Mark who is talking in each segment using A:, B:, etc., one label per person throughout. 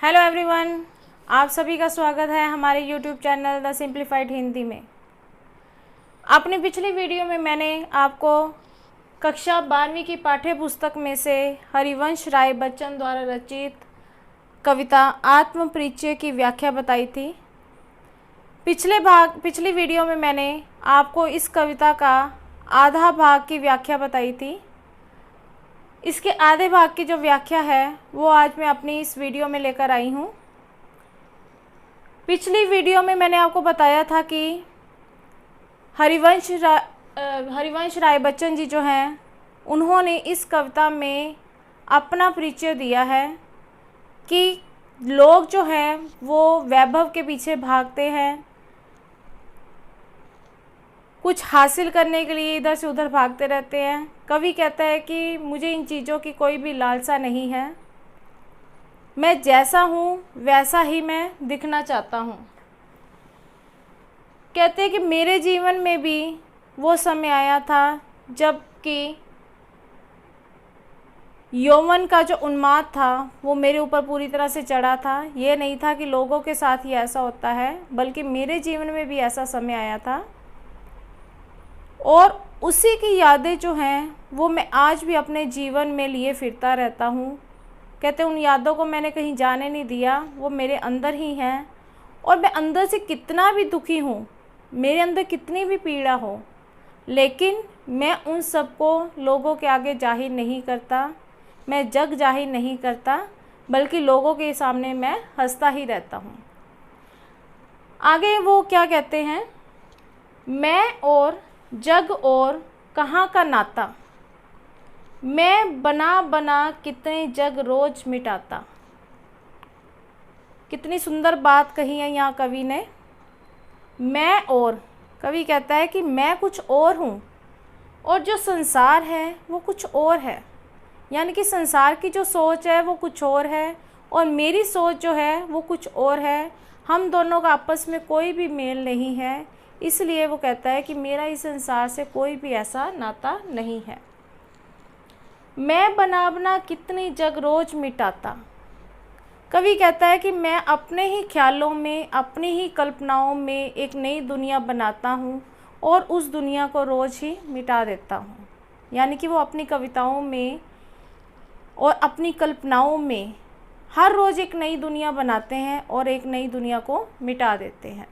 A: Hello everyone, आप सभी का स्वागत है हमारे YouTube channel the simplified Hindi में। अपनी पिछली वीडियो में मैंने आपको कक्षा 12वीं की पाठ्य पुस्तक में से हरिवंश राय बच्चन द्वारा रचित कविता आत्म परिचय की व्याख्या बताई थी। पिछली वीडियो में मैंने आपको इस कविता का आधा भाग की व्याख्या बताई थी। इसके आधे भाग की जो व्याख्या है वो आज मैं अपनी इस वीडियो में लेकर आई हूँ। पिछली वीडियो में मैंने आपको बताया था कि हरिवंश राय बच्चन जी जो हैं उन्होंने इस कविता में अपना परिचय दिया है कि लोग जो हैं वो वैभव के पीछे भागते हैं, कुछ हासिल करने के लिए इधर से उधर भागते रहते हैं। कवि कहता है कि मुझे इन चीज़ों की कोई भी लालसा नहीं है, मैं जैसा हूँ वैसा ही मैं दिखना चाहता हूँ। कहते हैं कि मेरे जीवन में भी वो समय आया था जब कि यौवन का जो उन्माद था वो मेरे ऊपर पूरी तरह से चढ़ा था। ये नहीं था कि लोगों के साथ ही ऐसा होता है, बल्कि मेरे जीवन में भी ऐसा समय आया था और उसी की यादें जो हैं वो मैं आज भी अपने जीवन में लिए फिरता रहता हूँ। कहते उन यादों को मैंने कहीं जाने नहीं दिया, वो मेरे अंदर ही हैं और मैं अंदर से कितना भी दुखी हूँ, मेरे अंदर कितनी भी पीड़ा हो, लेकिन मैं उन सबको लोगों के आगे जाहिर नहीं करता, मैं जग जाहिर नहीं करता, बल्कि लोगों के सामने मैं हंसता ही रहता हूँ। आगे वो क्या कहते हैं, मैं और जग और कहाँ का नाता, मैं बना बना कितने जग रोज मिटाता। कितनी सुंदर बात कही है यहाँ कवि ने। मैं और, कवि कहता है कि मैं कुछ और हूँ और जो संसार है वो कुछ और है। यानी कि संसार की जो सोच है वो कुछ और है और मेरी सोच जो है वो कुछ और है। हम दोनों का आपस में कोई भी मेल नहीं है, इसलिए वो कहता है कि मेरा इस संसार से कोई भी ऐसा नाता नहीं है। मैं बना बना कितनी जग रोज मिटाता। कवि कहता है कि मैं अपने ही ख्यालों में, अपनी ही कल्पनाओं में एक नई दुनिया बनाता हूँ और उस दुनिया को रोज़ ही मिटा देता हूँ। यानी कि वो अपनी कविताओं में और अपनी कल्पनाओं में हर रोज़ एक नई दुनिया बनाते हैं और एक नई दुनिया को मिटा देते हैं।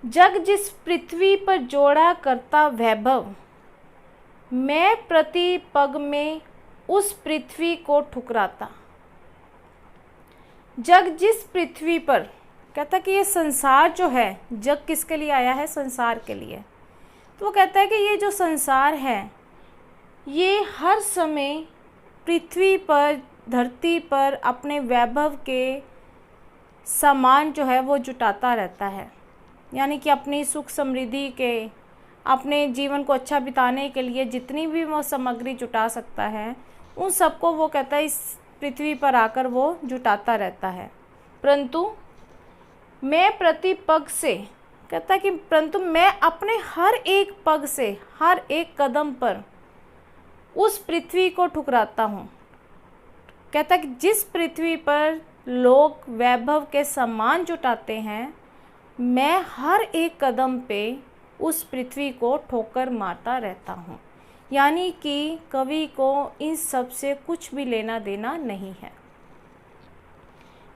A: जग जिस पृथ्वी पर जोड़ा करता वैभव, मैं प्रति पग में उस पृथ्वी को ठुकराता। जग जिस पृथ्वी पर, कहता कि ये संसार जो है, जग किसके लिए आया है, संसार के लिए। तो वो कहता है कि ये जो संसार है ये हर समय पृथ्वी पर, धरती पर अपने वैभव के सामान जो है वो जुटाता रहता है। यानी कि अपनी सुख समृद्धि के, अपने जीवन को अच्छा बिताने के लिए जितनी भी वो सामग्री जुटा सकता है उन सबको वो कहता है इस पृथ्वी पर आकर वो जुटाता रहता है। परंतु मैं प्रति पग से, कहता कि परंतु मैं अपने हर एक पग से, हर एक कदम पर उस पृथ्वी को ठुकराता हूँ। कहता कि जिस पृथ्वी पर लोग वैभव के सामान जुटाते हैं, मैं हर एक कदम पे उस पृथ्वी को ठोकर मारता रहता हूँ। यानी कि कवि को इन सब से कुछ भी लेना देना नहीं है।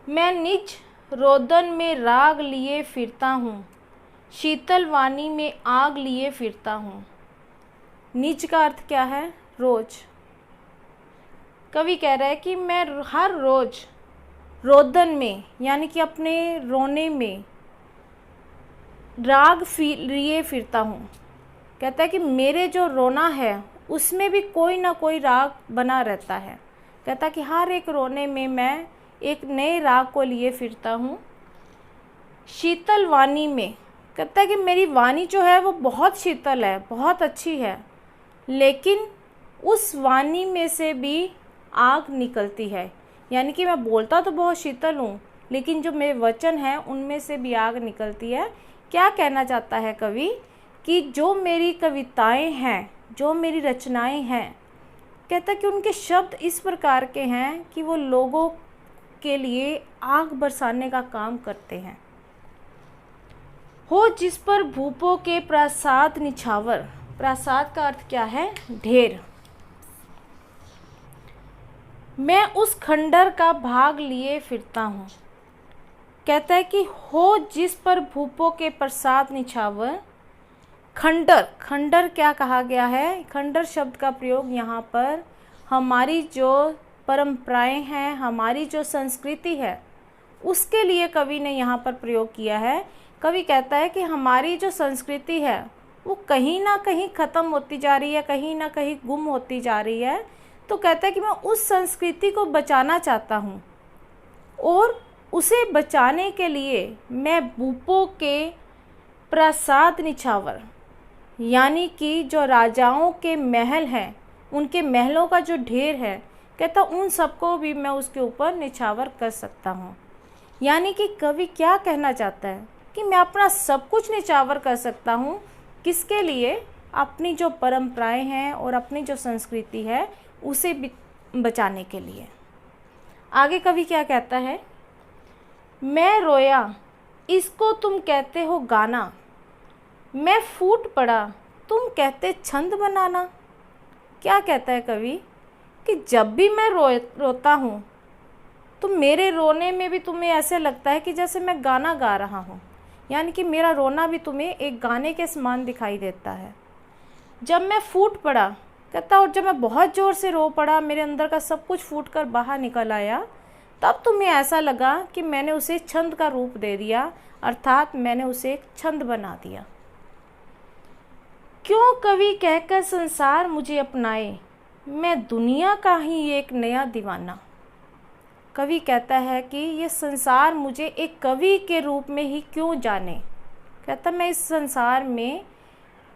A: मैं निज रोदन में राग लिए फिरता हूँ, शीतल वाणी में आग लिए फिरता हूँ। निज का अर्थ क्या है, रोज। कवि कह रहा है कि मैं हर रोज रोदन में, यानी कि अपने रोने में राग लिए फिरता हूँ। कहता है कि मेरे जो रोना है उसमें भी कोई ना कोई राग बना रहता है। कहता कि हर एक रोने में मैं एक नए राग को लिए फिरता हूँ। शीतल वाणी में, कहता है कि मेरी वाणी जो है वो बहुत शीतल है, बहुत अच्छी है, लेकिन उस वाणी में से भी आग निकलती है। यानी कि मैं बोलता तो बहुत शीतल हूँ, लेकिन जो मेरे वचन हैं उनमें से भी आग निकलती है। क्या कहना चाहता है कवि कि जो मेरी कविताएं हैं, जो मेरी रचनाएं हैं, कहता कि उनके शब्द इस प्रकार के हैं कि वो लोगों के लिए आग बरसाने का काम करते हैं। हो जिस पर भूपों के प्रासाद निछावर। प्रासाद का अर्थ क्या है? ढेर। मैं उस खंडर का भाग लिए फिरता हूँ। कहता है कि हो जिस पर भूपों के प्रसाद निछावर। खंडर, खंडर क्या कहा गया है? खंडर शब्द का प्रयोग यहाँ पर हमारी जो परंपराएं हैं, हमारी जो संस्कृति है, उसके लिए कवि ने यहाँ पर प्रयोग किया है। कवि कहता है कि हमारी जो संस्कृति है वो कहीं ना कहीं ख़त्म होती जा रही है, कहीं ना कहीं गुम होती जा रही है। तो कहता है कि मैं उस संस्कृति को बचाना चाहता हूँ और उसे बचाने के लिए मैं भूपों के प्रासाद निछावर, यानी कि जो राजाओं के महल हैं, उनके महलों का जो ढेर है, कहता उन सबको भी मैं उसके ऊपर निछावर कर सकता हूँ। यानी कि कवि क्या कहना चाहता है कि मैं अपना सब कुछ निछावर कर सकता हूँ। किसके लिए? अपनी जो परंपराएं हैं और अपनी जो संस्कृति है उसे बचाने के लिए। आगे कवि क्या कहता है? मैं रोया इसको तुम कहते हो गाना, मैं फूट पड़ा तुम कहते छंद बनाना। क्या कहता है कवि कि जब भी मैं रोता हूँ तो मेरे रोने में भी तुम्हें ऐसे लगता है कि जैसे मैं गाना गा रहा हूँ, यानी कि मेरा रोना भी तुम्हें एक गाने के समान दिखाई देता है। जब मैं फूट पड़ा, कहता और जब मैं बहुत ज़ोर से रो पड़ा, मेरे अंदर का सब कुछ फूट कर बाहर निकल आया, तब तुम्हें ऐसा लगा कि मैंने उसे छंद का रूप दे दिया, अर्थात मैंने उसे एक छंद बना दिया। क्यों कवि कहकर संसार मुझे अपनाए, मैं दुनिया का ही एक नया दीवाना। कवि कहता है कि ये संसार मुझे एक कवि के रूप में ही क्यों जाने। कहता मैं इस संसार में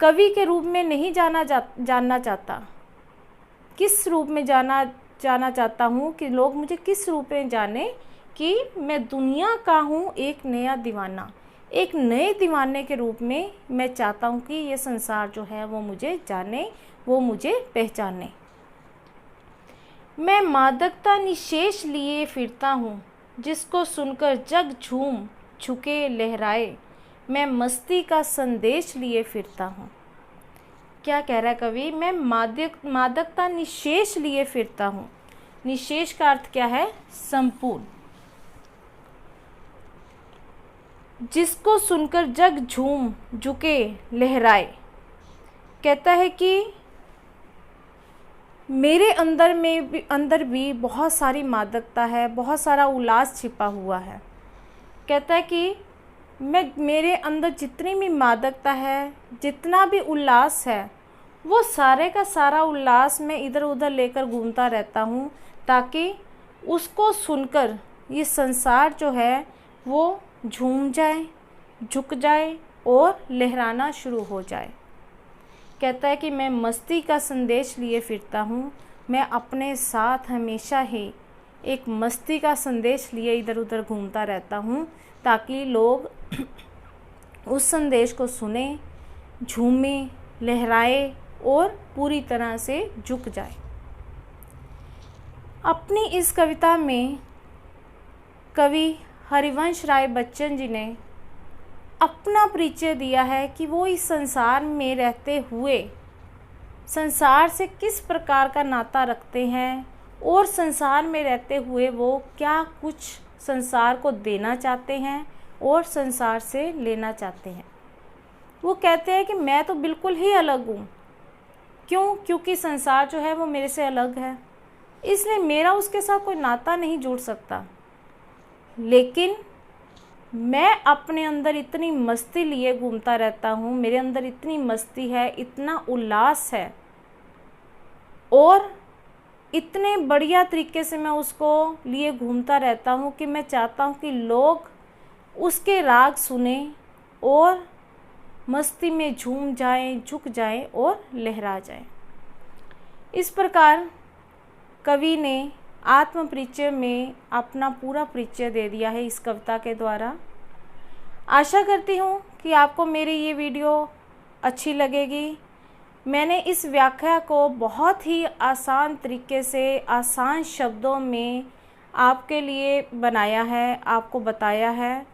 A: कवि के रूप में नहीं जानना चाहता। किस रूप में जाना चाहता हूँ कि लोग मुझे किस रूप में जाने कि मैं दुनिया का हूँ एक नया दीवाना। एक नए दीवाने के रूप में मैं चाहता हूँ कि ये संसार जो है वो मुझे जाने, वो मुझे पहचाने। मैं मादकता निशेष लिए फिरता हूँ, जिसको सुनकर जग झूम झुके लहराए, मैं मस्ती का संदेश लिए फिरता हूँ। क्या कह रहा है कवि? मैं मादकता निशेष लिए फिरता हूँ। निशेष का अर्थ क्या है? संपूर्ण। जिसको सुनकर जग झूम झुके लहराए। कहता है कि मेरे अंदर भी बहुत सारी मादकता है, बहुत सारा उल्लास छिपा हुआ है। कहता है कि मेरे अंदर जितनी भी मादकता है, जितना भी उल्लास है, वो सारे का सारा उल्लास मैं इधर उधर लेकर घूमता रहता हूँ, ताकि उसको सुनकर ये संसार जो है वो झूम जाए, झुक जाए और लहराना शुरू हो जाए। कहता है कि मैं मस्ती का संदेश लिए फिरता हूँ। मैं अपने साथ हमेशा ही एक मस्ती का संदेश लिए इधर उधर घूमता रहता हूँ, ताकि लोग उस संदेश को सुने, झूमे, लहराए और पूरी तरह से झुक जाए। अपनी इस कविता में कवि हरिवंश राय बच्चन जी ने अपना परिचय दिया है कि वो इस संसार में रहते हुए संसार से किस प्रकार का नाता रखते हैं और संसार में रहते हुए वो क्या कुछ संसार को देना चाहते हैं और संसार से लेना चाहते हैं। वो कहते हैं कि मैं तो बिल्कुल ही अलग हूँ। क्यों? क्योंकि संसार जो है वो मेरे से अलग है, इसलिए मेरा उसके साथ कोई नाता नहीं जुड़ सकता। लेकिन मैं अपने अंदर इतनी मस्ती लिए घूमता रहता हूँ, मेरे अंदर इतनी मस्ती है, इतना उल्लास है और इतने बढ़िया तरीके से मैं उसको लिए घूमता रहता हूँ कि मैं चाहता हूँ कि लोग उसके राग सुने और मस्ती में झूम जाएं, झुक जाएं और लहरा जाएं। इस प्रकार कवि ने आत्म परिचय में अपना पूरा परिचय दे दिया है इस कविता के द्वारा। आशा करती हूँ कि आपको मेरी ये वीडियो अच्छी लगेगी। मैंने इस व्याख्या को बहुत ही आसान तरीके से, आसान शब्दों में आपके लिए बनाया है, आपको बताया है।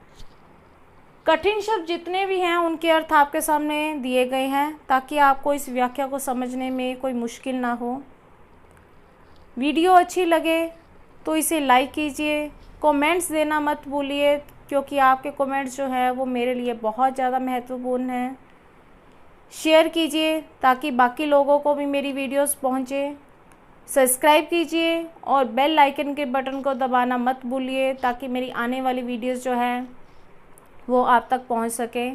A: कठिन शब्द जितने भी हैं उनके अर्थ आपके सामने दिए गए हैं ताकि आपको इस व्याख्या को समझने में कोई मुश्किल ना हो। वीडियो अच्छी लगे तो इसे लाइक कीजिए, कमेंट्स देना मत भूलिए क्योंकि आपके कमेंट्स जो है वो मेरे लिए बहुत ज़्यादा महत्वपूर्ण हैं। शेयर कीजिए ताकि बाकी लोगों को भी मेरी वीडियोस पहुंचे। सब्सक्राइब कीजिए और बेल आइकन के बटन को दबाना मत भूलिए ताकि मेरी आने वाली वीडियोस जो है वो आप तक पहुंच सके।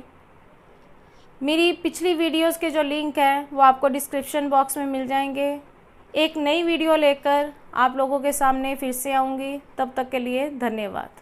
A: मेरी पिछली वीडियोस के जो लिंक हैं वो आपको डिस्क्रिप्शन बॉक्स में मिल जाएंगे। एक नई वीडियो लेकर आप लोगों के सामने फिर से आऊँगी। तब तक के लिए धन्यवाद।